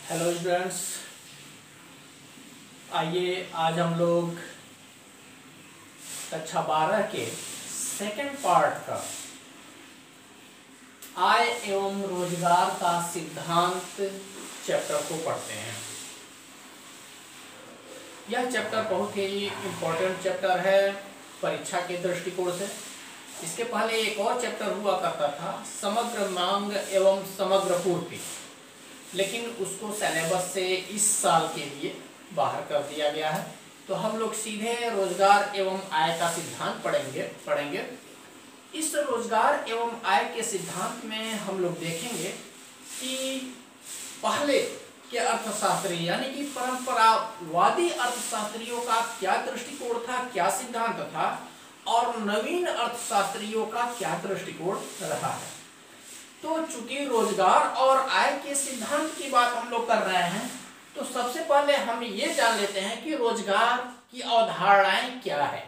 Hello students, आइए आज हम लोग कक्षा 12 के सेकंड पार्ट का आय एवं रोजगार का सिद्धांत चैप्टर को पढ़ते हैं। यह चैप्टर बहुत ही इम्पोर्टेंट चैप्टर है परीक्षा के दृष्टिकोण से। इसके पहले एक और चैप्टर हुआ करता था समग्र मांग एवं समग्र पूर्ति, लेकिन उसको सिलेबस से इस साल के लिए बाहर कर दिया गया है। तो हम लोग सीधे रोजगार एवं आय का सिद्धांत पढ़ेंगे। इस रोजगार एवं आय के सिद्धांत में हम लोग देखेंगे कि पहले के अर्थशास्त्री यानी कि परंपरावादी अर्थशास्त्रियों का क्या दृष्टिकोण था, क्या सिद्धांत था, और नवीन अर्थशास्त्रियों का क्या दृष्टिकोण रहा है। तो चूंकि रोजगार और आय के सिद्धांत की बात हम लोग कर रहे हैं, तो सबसे पहले हम ये जान लेते हैं कि रोजगार की अवधारणाएं क्या है।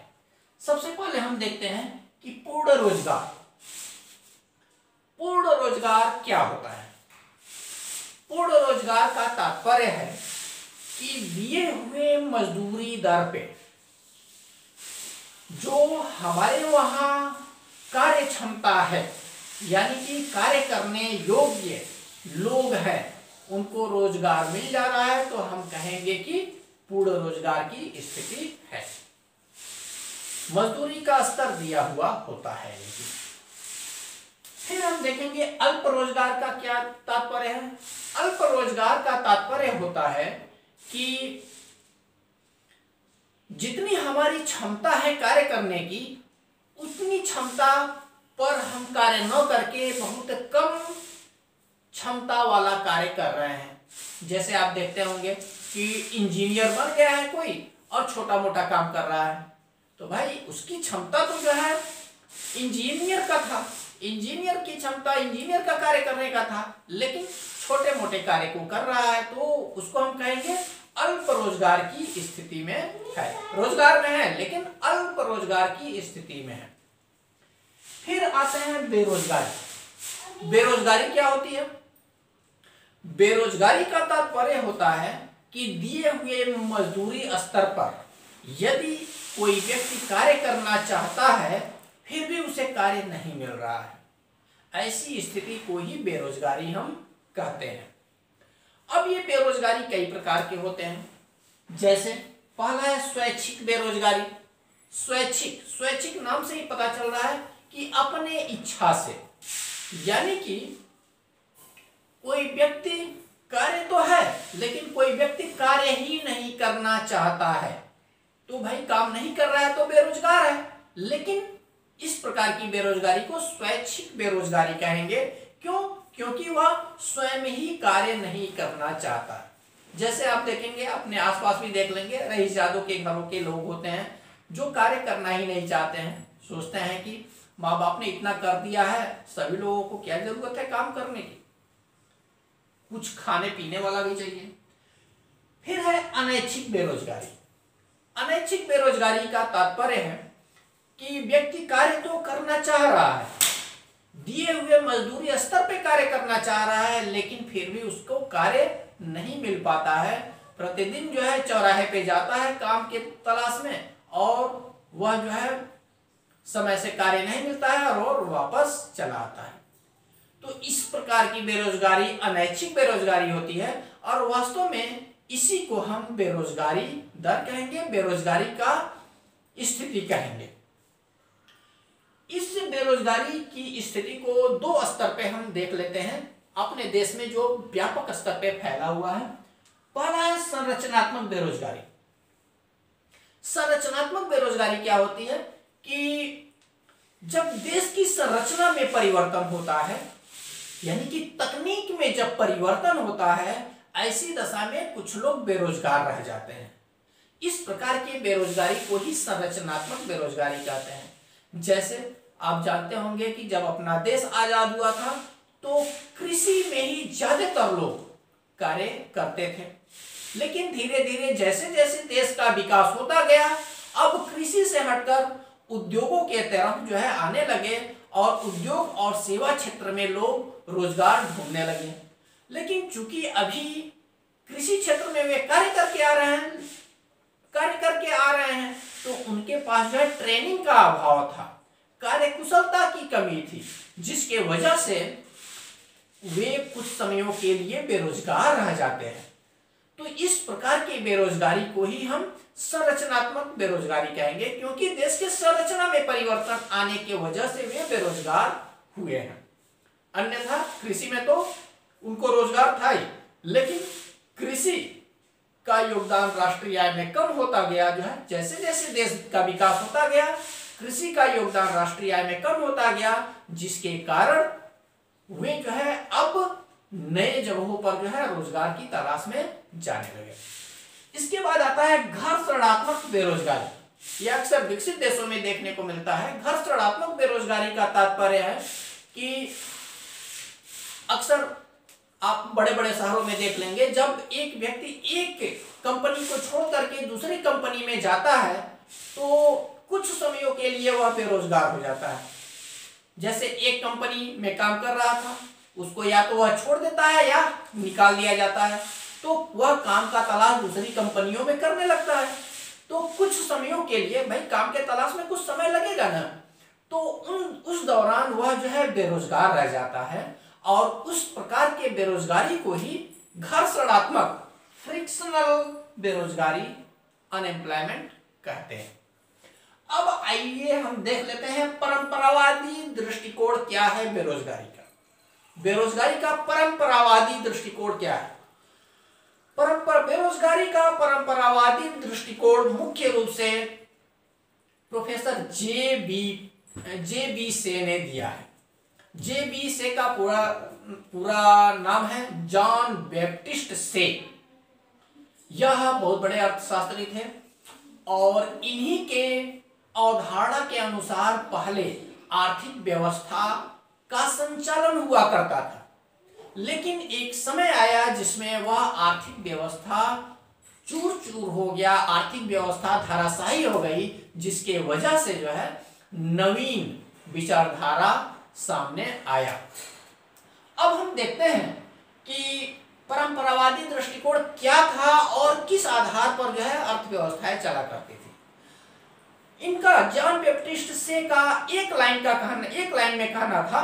सबसे पहले हम देखते हैं कि पूर्ण रोजगार क्या होता है। पूर्ण रोजगार का तात्पर्य है कि दिए हुए मजदूरी दर पे जो हमारे वहां कार्य क्षमता है यानी कि कार्य करने योग्य लोग हैं उनको रोजगार मिल जा रहा है, तो हम कहेंगे कि पूर्ण रोजगार की स्थिति है। मजदूरी का स्तर दिया हुआ होता है। फिर हम देखेंगे अल्प रोजगार का क्या तात्पर्य है। अल्प रोजगार का तात्पर्य होता है कि जितनी हमारी क्षमता है कार्य करने की, उतनी क्षमता पर हम कार्य न करके बहुत कम क्षमता वाला कार्य कर रहे हैं। जैसे आप देखते होंगे कि इंजीनियर बन गया है कोई और छोटा मोटा काम कर रहा है, तो भाई उसकी क्षमता तो जो है इंजीनियर का था, इंजीनियर की क्षमता इंजीनियर का कार्य करने का था, लेकिन छोटे मोटे कार्य को कर रहा है, तो उसको हम कहेंगे अल्प रोजगार की स्थिति में है। रोजगार में है लेकिन अल्प रोजगार की स्थिति में है। फिर आते हैं बेरोजगारी। बेरोजगारी क्या होती है? बेरोजगारी का तात्पर्य होता है कि दिए हुए मजदूरी स्तर पर यदि कोई व्यक्ति कार्य करना चाहता है फिर भी उसे कार्य नहीं मिल रहा है, ऐसी स्थिति को ही बेरोजगारी हम कहते हैं। अब ये बेरोजगारी कई प्रकार के होते हैं। जैसे पहला है स्वैच्छिक बेरोजगारी। स्वैच्छिक नाम से ही पता चल रहा है कि अपने इच्छा से, यानी कि कोई व्यक्ति कार्य तो है लेकिन कोई व्यक्ति कार्य ही नहीं करना चाहता है, तो भाई काम नहीं कर रहा है तो बेरोजगार है। लेकिन इस प्रकार की बेरोजगारी को स्वैच्छिक बेरोजगारी कहेंगे। क्यों? क्योंकि वह स्वयं ही कार्य नहीं करना चाहता। जैसे आप देखेंगे अपने आसपास भी देख लेंगे, रईसजादों के घरों के लोग होते हैं जो कार्य करना ही नहीं चाहते हैं, सोचते हैं कि माँ बाप ने इतना कर दिया है, सभी लोगों को क्या जरूरत है काम करने की, कुछ खाने पीने वाला भी चाहिए। फिर है अनैच्छिक बेरोजगारी। अनैच्छिक बेरोजगारी का तात्पर्य है कि व्यक्ति कार्य तो करना चाह रहा है, दिए हुए मजदूरी स्तर पे कार्य करना चाह रहा है, लेकिन फिर भी उसको कार्य नहीं मिल पाता है। प्रतिदिन जो है चौराहे पे जाता है काम के तलाश में, और वह जो है समय से कार्य नहीं मिलता है और वापस चला आता है। तो इस प्रकार की बेरोजगारी अनैच्छिक बेरोजगारी होती है, और वास्तव में इसी को हम बेरोजगारी दर कहेंगे, बेरोजगारी का स्थिति कहेंगे। इस बेरोजगारी की स्थिति को दो स्तर पे हम देख लेते हैं अपने देश में जो व्यापक स्तर पे फैला हुआ है। पहला है संरचनात्मक बेरोजगारी। संरचनात्मक बेरोजगारी क्या होती है कि जब देश की संरचना में परिवर्तन होता है, यानी कि तकनीक में जब परिवर्तन होता है, ऐसी दशा में कुछ लोग बेरोजगार रह जाते हैं। इस प्रकार की बेरोजगारी को ही संरचनात्मक बेरोजगारी कहते हैं। जैसे आप जानते होंगे कि जब अपना देश आजाद हुआ था तो कृषि में ही ज्यादातर लोग कार्य करते थे, लेकिन धीरे धीरे जैसे जैसे देश का विकास होता गया, अब कृषि से हटकर उद्योगों के तरफ जो है आने लगे, और उद्योग और सेवा क्षेत्र में लोग रोजगार ढूंढने लगे। लेकिन चूंकि अभी कृषि क्षेत्र में वे कार्य करके आ रहे हैं तो उनके पास जो है ट्रेनिंग का अभाव था, कार्यकुशलता की कमी थी, जिसके वजह से वे कुछ समयों के लिए बेरोजगार रह जाते हैं। तो इस प्रकार की बेरोजगारी को ही हम संरचनात्मक बेरोजगारी कहेंगे, क्योंकि देश के संरचना में परिवर्तन आने की वजह से वे बेरोजगार हुए हैं। अन्यथा कृषि में तो उनको रोजगार था ही, लेकिन कृषि का योगदान राष्ट्रीय आय में कम होता गया। जो है जैसे जैसे देश का विकास होता गया, कृषि का योगदान राष्ट्रीय आय में कम होता गया, जिसके कारण वे जो है अब नए जगहों पर जो है रोजगार की तलाश में जाने लगे। इसके बाद आता है घर्षणात्मक बेरोजगारी। यह अक्सर विकसित देशों में देखने को मिलता है। घर्षणात्मक बेरोजगारी का तात्पर्य है कि अक्सर आप बड़े बड़े शहरों में देख लेंगे, जब एक व्यक्ति एक कंपनी को छोड़ करके दूसरी कंपनी में जाता है तो कुछ समयों के लिए वह बेरोजगार हो जाता है। जैसे एक कंपनी में काम कर रहा था, उसको या तो वह छोड़ देता है या निकाल दिया जाता है, तो वह काम का तलाश दूसरी कंपनियों में करने लगता है। तो कुछ समयों के लिए, भाई काम के तलाश में कुछ समय लगेगा ना, तो उस दौरान वह जो है बेरोजगार रह जाता है, और उस प्रकार के बेरोजगारी को ही घर्षणात्मक फ्रिक्शनल बेरोजगारी, अनएम्प्लॉयमेंट कहते हैं। अब आइए हम देख लेते हैं परंपरावादी दृष्टिकोण क्या है बेरोजगारी का। बेरोजगारी का परंपरावादी दृष्टिकोण क्या है? बेरोजगारी का परंपरावादी दृष्टिकोण मुख्य रूप से प्रोफेसर जे बी से ने दिया है। जे बी से का पूरा नाम है जॉन बैप्टिस्ट से। यह बहुत बड़े अर्थशास्त्री थे और इन्हीं के अवधारणा के अनुसार पहले आर्थिक व्यवस्था का संचालन हुआ करता था, लेकिन एक समय आया जिसमें वह आर्थिक व्यवस्था चूर चूर हो गया, आर्थिक व्यवस्था धराशायी हो गई, जिसके वजह से जो है नवीन विचारधारा सामने आया। अब हम देखते हैं कि परंपरावादी दृष्टिकोण क्या था और किस आधार पर जो है अर्थव्यवस्थाएं चला करती थी। इनका जॉन बैप्टिस्ट से का एक लाइन में कहना था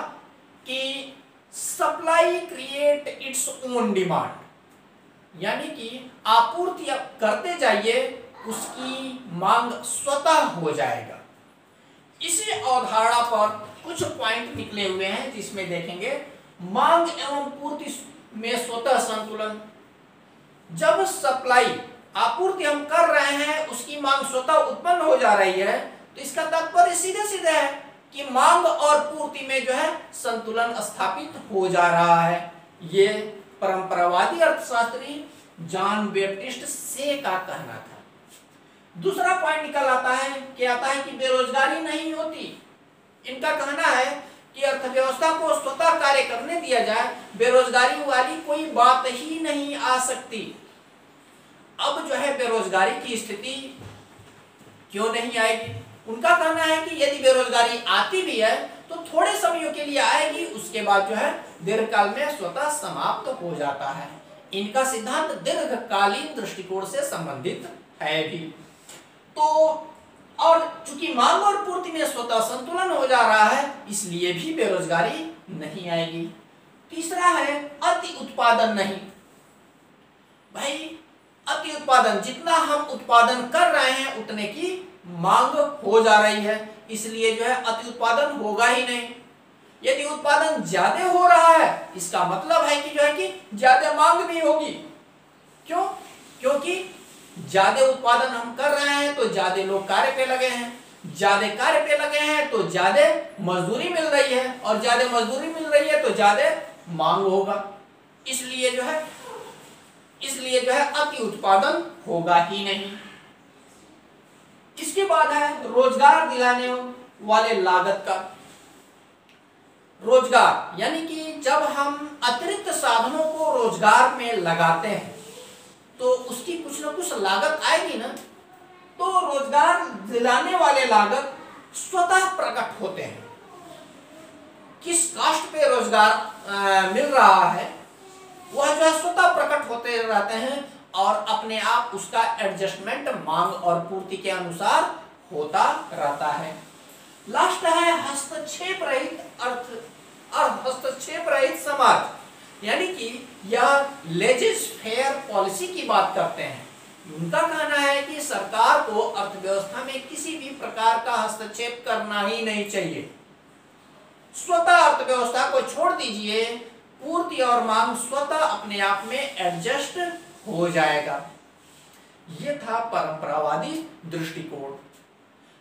कि supply create its own demand, यानी कि आपूर्ति करते जाइए, उसकी मांग स्वतः हो जाएगा। इसी अवधारणा पर कुछ पॉइंट निकले हुए हैं, जिसमें देखेंगे मांग एवं पूर्ति में स्वतः संतुलन। जब सप्लाई, आपूर्ति हम कर रहे हैं, उसकी मांग स्वतः उत्पन्न हो जा रही है, तो इसका तात्पर्य सीधे सीधे है कि मांग और पूर्ति में जो है संतुलन स्थापित हो जा रहा है। ये परंपरावादी अर्थशास्त्री जॉन बैप्टिस्ट से का कहना था। दूसरा पॉइंट निकल आता है कि बेरोजगारी नहीं होती। इनका कहना है कि अर्थव्यवस्था को स्वतः कार्य करने दिया जाए, बेरोजगारी वाली कोई बात ही नहीं आ सकती। अब जो है बेरोजगारी की स्थिति क्यों नहीं आएगी? उनका कहना है कि यदि बेरोजगारी आती भी है तो थोड़े समयों के लिए आएगी, उसके बाद जो है दीर्घकाल में स्वतः समाप्त हो जाता है। इनका सिद्धांत दीर्घकालीन दृष्टिकोण से संबंधित है भी। तो और चूंकि मांग और पूर्ति में स्वतः संतुलन हो जा रहा है, इसलिए भी बेरोजगारी नहीं आएगी। तीसरा है अति उत्पादन नहीं। भाई अति उत्पादन, जितना हम उत्पादन कर रहे हैं उतने की मांग हो जा रही है, इसलिए जो है अति उत्पादन होगा ही नहीं। यदि उत्पादन ज्यादा हो रहा है, इसका मतलब है कि जो है कि ज्यादा मांग भी होगी। क्यों? क्योंकि ज्यादा उत्पादन हम कर रहे हैं तो ज्यादा लोग कार्य पे लगे हैं, ज्यादा कार्य पे लगे हैं तो ज्यादा मजदूरी मिल रही है, और ज्यादा मजदूरी मिल रही है तो ज्यादा मांग होगा। इसलिए जो है अति उत्पादन होगा ही नहीं। इसके बाद है रोजगार दिलाने वाले लागत का। रोजगार यानी कि जब हम अतिरिक्त साधनों को रोजगार में लगाते हैं तो उसकी कुछ न कुछ लागत आएगी ना। तो रोजगार दिलाने वाले लागत स्वतः प्रकट होते हैं। किस कास्ट पे रोजगार मिल रहा है वह जो है स्वतः प्रकट होते रहते हैं और अपने आप उसका एडजस्टमेंट मांग और पूर्ति के अनुसार होता रहता है। लास्ट है हस्तक्षेप रहित हस्तक्षेप रहित समाज, यानी कि यह लेजिस फेयर पॉलिसी की बात करते हैं। उनका कहना है कि सरकार को अर्थव्यवस्था में किसी भी प्रकार का हस्तक्षेप करना ही नहीं चाहिए। स्वतः अर्थव्यवस्था को छोड़ दीजिए, पूर्ति और मांग स्वतः अपने आप में एडजस्ट हो जाएगा। यह था परंपरावादी दृष्टिकोण,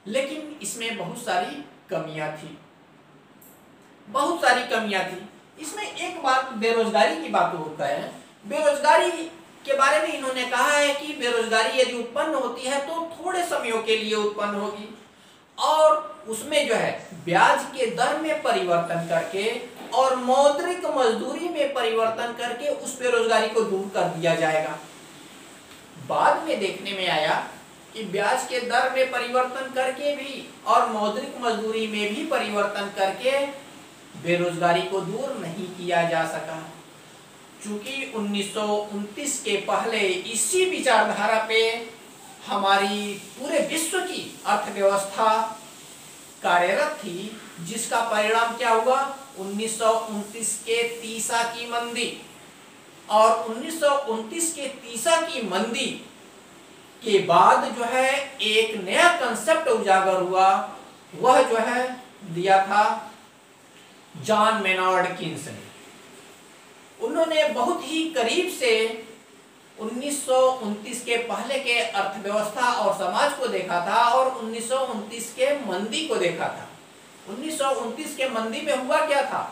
लेकिन इसमें बहुत सारी कमियां थी, बहुत सारी कमियां थी। इसमें एक बात बेरोजगारी की बात होता है। बेरोजगारी के बारे में इन्होंने कहा है कि बेरोजगारी यदि उत्पन्न होती है तो थोड़े समयों के लिए उत्पन्न होगी और उसमें जो है ब्याज के दर में परिवर्तन करके और मौद्रिक मजदूरी में परिवर्तन करके उस बेरोजगारी को दूर कर दिया जाएगा। बाद में देखने में आया कि ब्याज के दर में परिवर्तन करके भी और मौद्रिक मजदूरी में भी परिवर्तन करके बेरोजगारी को दूर नहीं किया जा सका, चूंकि 1929 के पहले इसी विचारधारा पे हमारी पूरे विश्व की अर्थव्यवस्था कार्यरत थी, जिसका परिणाम क्या हुआ? 1929 के तीसा की मंदी। और 1929 के तीसा की मंदी के बाद जो है एक नया कंसेप्ट उजागर हुआ, वह जो है दिया था जॉन मेनार्ड कीन्स ने। उन्होंने बहुत ही करीब से 1929 के पहले के अर्थव्यवस्था और समाज को देखा था और 1929 के मंदी को देखा था। 1929 के मंदी में हुआ क्या था?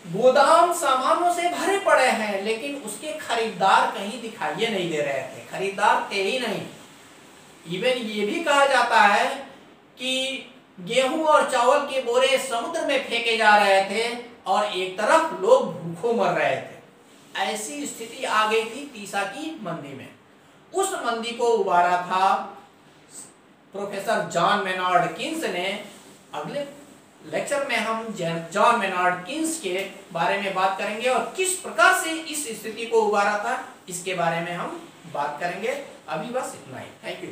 गोदाम सामानों से भरे पड़े हैं, लेकिन उसके खरीदार कहीं दिखाई नहीं दे रहे थे, खरीदार थे ही नहीं। इवन ये भी कहा जाता है कि गेहूं और चावल के बोरे समुद्र में फेंके जा रहे थे और एक तरफ लोग भूखों मर रहे थे। ऐसी स्थिति आ गई थी तीसा की मंदी में। उस मंदी को उबारा था प्रोफेसर जॉन मेनार्ड कीन्स ने। अगले लेक्चर में हम जॉन मेनार्ड कीन्स के बारे में बात करेंगे और किस प्रकार से इस स्थिति को उबारा था, इसके बारे में हम बात करेंगे। अभी बस इतना ही। Thank you.